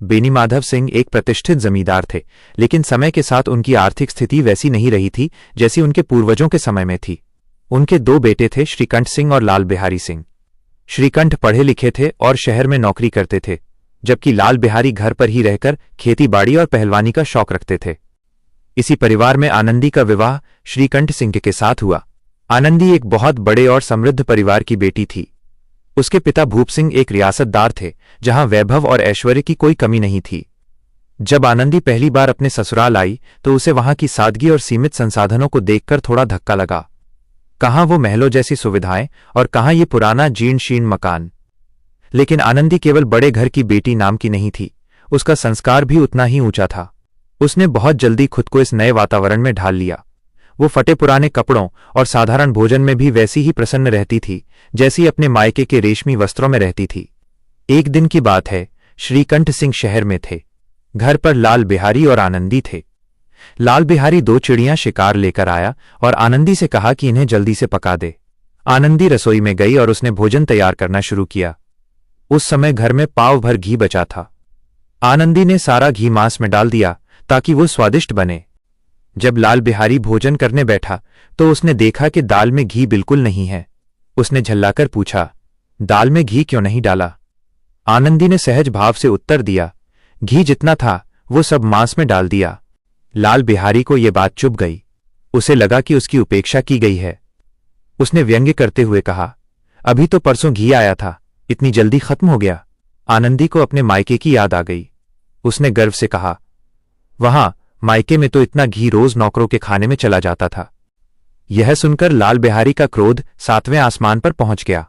बेनीमाधव सिंह एक प्रतिष्ठित जमींदार थे, लेकिन समय के साथ उनकी आर्थिक स्थिति वैसी नहीं रही थी जैसी उनके पूर्वजों के समय में थी। उनके दो बेटे थे, श्रीकंठ सिंह और लाल बिहारी सिंह। श्रीकंठ पढ़े लिखे थे और शहर में नौकरी करते थे, जबकि लाल बिहारी घर पर ही रहकर खेती बाड़ी और पहलवानी का शौक रखते थे। इसी परिवार में आनंदी का विवाह श्रीकंठ सिंह के साथ हुआ। आनंदी एक बहुत बड़े और समृद्ध परिवार की बेटी थी। उसके पिता भूप सिंह एक रियासतदार थे, जहां वैभव और ऐश्वर्य की कोई कमी नहीं थी। जब आनंदी पहली बार अपने ससुराल आई तो उसे वहां की सादगी और सीमित संसाधनों को देखकर थोड़ा धक्का लगा। कहाँ वो महलों जैसी सुविधाएं और कहाँ ये पुराना जीर्ण शीर्ण मकान। लेकिन आनंदी केवल बड़े घर की बेटी नाम की नहीं थी, उसका संस्कार भी उतना ही ऊंचा था। उसने बहुत जल्दी खुद को इस नए वातावरण में ढाल लिया। वो फटे पुराने कपड़ों और साधारण भोजन में भी वैसी ही प्रसन्न रहती थी जैसी अपने मायके के रेशमी वस्त्रों में रहती थी। एक दिन की बात है, श्रीकंठ सिंह शहर में थे। घर पर लाल बिहारी और आनंदी थे। लाल बिहारी दो चिड़ियां शिकार लेकर आया और आनंदी से कहा कि इन्हें जल्दी से पका दे। आनंदी रसोई में गई और उसने भोजन तैयार करना शुरू किया। उस समय घर में पाव भर घी बचा था। आनंदी ने सारा घी मांस में डाल दिया ताकि वो स्वादिष्ट बने। जब लाल बिहारी भोजन करने बैठा तो उसने देखा कि दाल में घी बिल्कुल नहीं है। उसने झल्लाकर पूछा, दाल में घी क्यों नहीं डाला? आनंदी ने सहज भाव से उत्तर दिया, घी जितना था वो सब मांस में डाल दिया। लाल बिहारी को यह बात चुभ गई। उसे लगा कि उसकी उपेक्षा की गई है। उसने व्यंग्य करते हुए कहा, अभी तो परसों घी आया था, इतनी जल्दी खत्म हो गया। आनंदी को अपने मायके की याद आ गई। उसने गर्व से कहा, वहां मायके में तो इतना घी रोज नौकरों के खाने में चला जाता था। यह सुनकर लाल बिहारी का क्रोध 7वें आसमान पर पहुंच गया।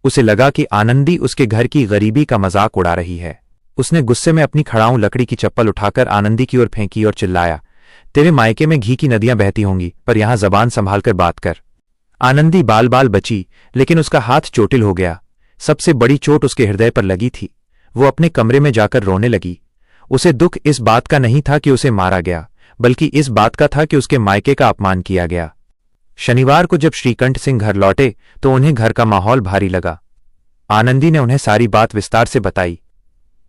उसे लगा कि आनंदी उसके घर की गरीबी का मजाक उड़ा रही है। उसने गुस्से में अपनी खड़ाऊं लकड़ी की चप्पल उठाकर आनंदी की ओर फेंकी और चिल्लाया, तेरे मायके में घी की नदियां बहती होंगी, पर यहां जबान संभालकर बात कर। आनंदी बाल बाल बची, लेकिन उसका हाथ चोटिल हो गया। सबसे बड़ी चोट उसके हृदय पर लगी थी। वो अपने कमरे में जाकर रोने लगी। उसे दुख इस बात का नहीं था कि उसे मारा गया, बल्कि इस बात का था कि उसके मायके का अपमान किया गया। शनिवार को जब श्रीकंठ सिंह घर लौटे तो उन्हें घर का माहौल भारी लगा। आनंदी ने उन्हें सारी बात विस्तार से बताई।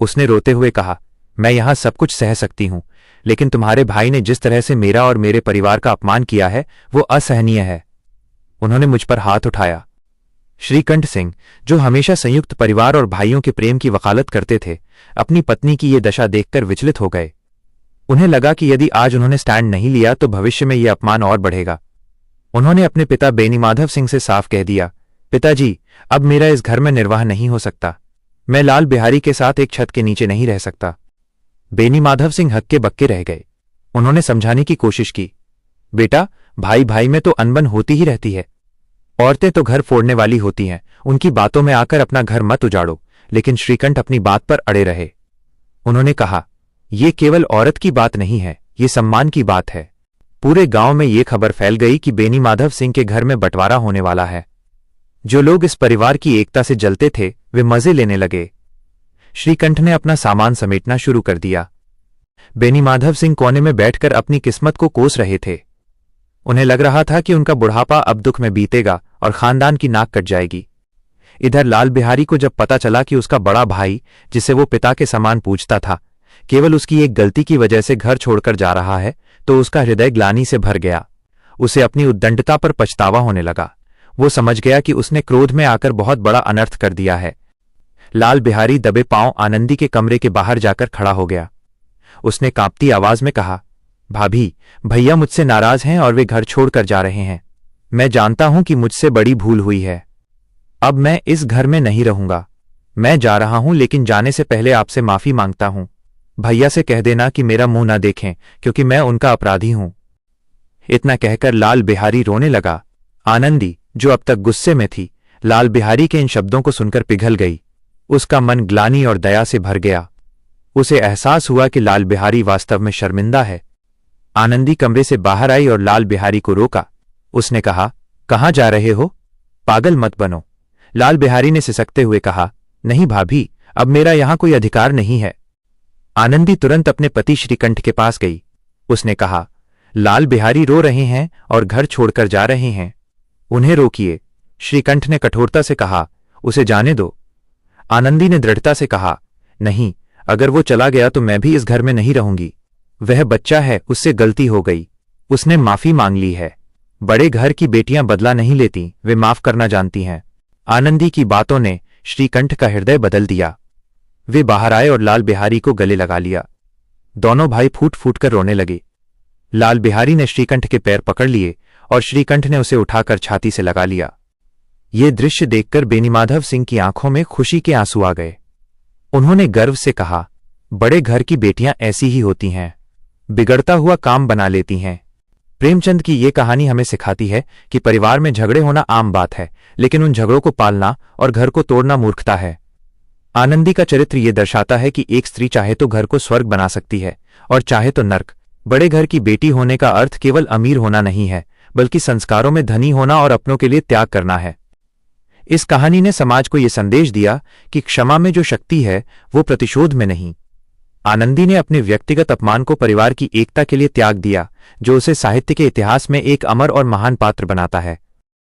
उसने रोते हुए कहा, मैं यहां सब कुछ सह सकती हूं, लेकिन तुम्हारे भाई ने जिस तरह से मेरा और मेरे परिवार का अपमान किया है वो असहनीय है। उन्होंने मुझ पर हाथ उठाया। श्रीकंठ सिंह, जो हमेशा संयुक्त परिवार और भाइयों के प्रेम की वकालत करते थे, अपनी पत्नी की ये दशा देखकर विचलित हो गए। उन्हें लगा कि यदि आज उन्होंने स्टैंड नहीं लिया तो भविष्य में यह अपमान और बढ़ेगा। उन्होंने अपने पिता बेनीमाधव सिंह से साफ कह दिया, पिताजी, अब मेरा इस घर में निर्वाह नहीं हो सकता। मैं लाल बिहारी के साथ एक छत के नीचे नहीं रह सकता। बेनीमाधव सिंह हक्के बक्के रह गए। उन्होंने समझाने की कोशिश की, बेटा, भाई भाई में तो अनबन होती ही रहती है। औरतें तो घर फोड़ने वाली होती हैं, उनकी बातों में आकर अपना घर मत उजाड़ो। लेकिन श्रीकंठ अपनी बात पर अड़े रहे। उन्होंने कहा, यह केवल औरत की बात नहीं है, ये सम्मान की बात है। पूरे गांव में ये खबर फैल गई कि बेनीमाधव सिंह के घर में बंटवारा होने वाला है। जो लोग इस परिवार की एकता से जलते थे वे मजे लेने लगे। श्रीकंठ ने अपना सामान समेटना शुरू कर दिया। बेनीमाधव सिंह कोने में बैठकर अपनी किस्मत को कोस रहे थे। उन्हें लग रहा था कि उनका बुढ़ापा अब दुख में बीतेगा और खानदान की नाक कट जाएगी। इधर लाल बिहारी को जब पता चला कि उसका बड़ा भाई, जिसे वो पिता के समान पूजता था, केवल उसकी एक गलती की वजह से घर छोड़कर जा रहा है, तो उसका हृदय ग्लानि से भर गया। उसे अपनी उद्दंडता पर पछतावा होने लगा। वो समझ गया कि उसने क्रोध में आकर बहुत बड़ा अनर्थ कर दिया है। लाल बिहारी दबे पांव आनंदी के कमरे के बाहर जाकर खड़ा हो गया। उसने कांपती आवाज में कहा, भाभी, भैया मुझसे नाराज हैं और वे घर छोड़कर जा रहे हैं। मैं जानता हूं कि मुझसे बड़ी भूल हुई है। अब मैं इस घर में नहीं रहूंगा। मैं जा रहा हूं, लेकिन जाने से पहले आपसे माफी मांगता हूं। भैया से कह देना कि मेरा मुंह ना देखें, क्योंकि मैं उनका अपराधी हूं। इतना कहकर लाल बिहारी रोने लगा। आनंदी, जो अब तक गुस्से में थी, लाल बिहारी के इन शब्दों को सुनकर पिघल गई। उसका मन ग्लानि और दया से भर गया। उसे एहसास हुआ कि लाल बिहारी वास्तव में शर्मिंदा है। आनंदी कमरे से बाहर आई और लाल बिहारी को रोका। उसने कहा, कहाँ जा रहे हो? पागल मत बनो। लाल बिहारी ने सिसकते हुए कहा, नहीं भाभी, अब मेरा यहां कोई अधिकार नहीं है। आनंदी तुरंत अपने पति श्रीकंठ के पास गई। उसने कहा, लाल बिहारी रो रहे हैं और घर छोड़कर जा रहे हैं, उन्हें रोकिए। श्रीकंठ ने कठोरता से कहा, उसे जाने दो। आनंदी ने दृढ़ता से कहा, नहीं, अगर वो चला गया तो मैं भी इस घर में नहीं रहूंगी। वह बच्चा है, उससे गलती हो गई, उसने माफी मांग ली है। बड़े घर की बेटियां बदला नहीं लेती, वे माफ करना जानती हैं। आनंदी की बातों ने श्रीकंठ का हृदय बदल दिया। वे बाहर आए और लाल बिहारी को गले लगा लिया। दोनों भाई फूट फूट कर रोने लगे। लाल बिहारी ने श्रीकंठ के पैर पकड़ लिए और श्रीकंठ ने उसे उठाकर छाती से लगा लिया। ये दृश्य देखकर बेनीमाधव सिंह की आंखों में खुशी के आंसू आ गए। उन्होंने गर्व से कहा, बड़े घर की बेटियां ऐसी ही होती हैं, बिगड़ता हुआ काम बना लेती हैं। प्रेमचंद की ये कहानी हमें सिखाती है कि परिवार में झगड़े होना आम बात है, लेकिन उन झगड़ों को पालना और घर को तोड़ना मूर्खता है। आनंदी का चरित्र ये दर्शाता है कि एक स्त्री चाहे तो घर को स्वर्ग बना सकती है और चाहे तो नर्क। बड़े घर की बेटी होने का अर्थ केवल अमीर होना नहीं है, बल्कि संस्कारों में धनी होना और अपनों के लिए त्याग करना है। इस कहानी ने समाज को यह संदेश दिया कि क्षमा में जो शक्ति है वो प्रतिशोध में नहीं। आनंदी ने अपने व्यक्तिगत अपमान को परिवार की एकता के लिए त्याग दिया, जो उसे साहित्य के इतिहास में एक अमर और महान पात्र बनाता है।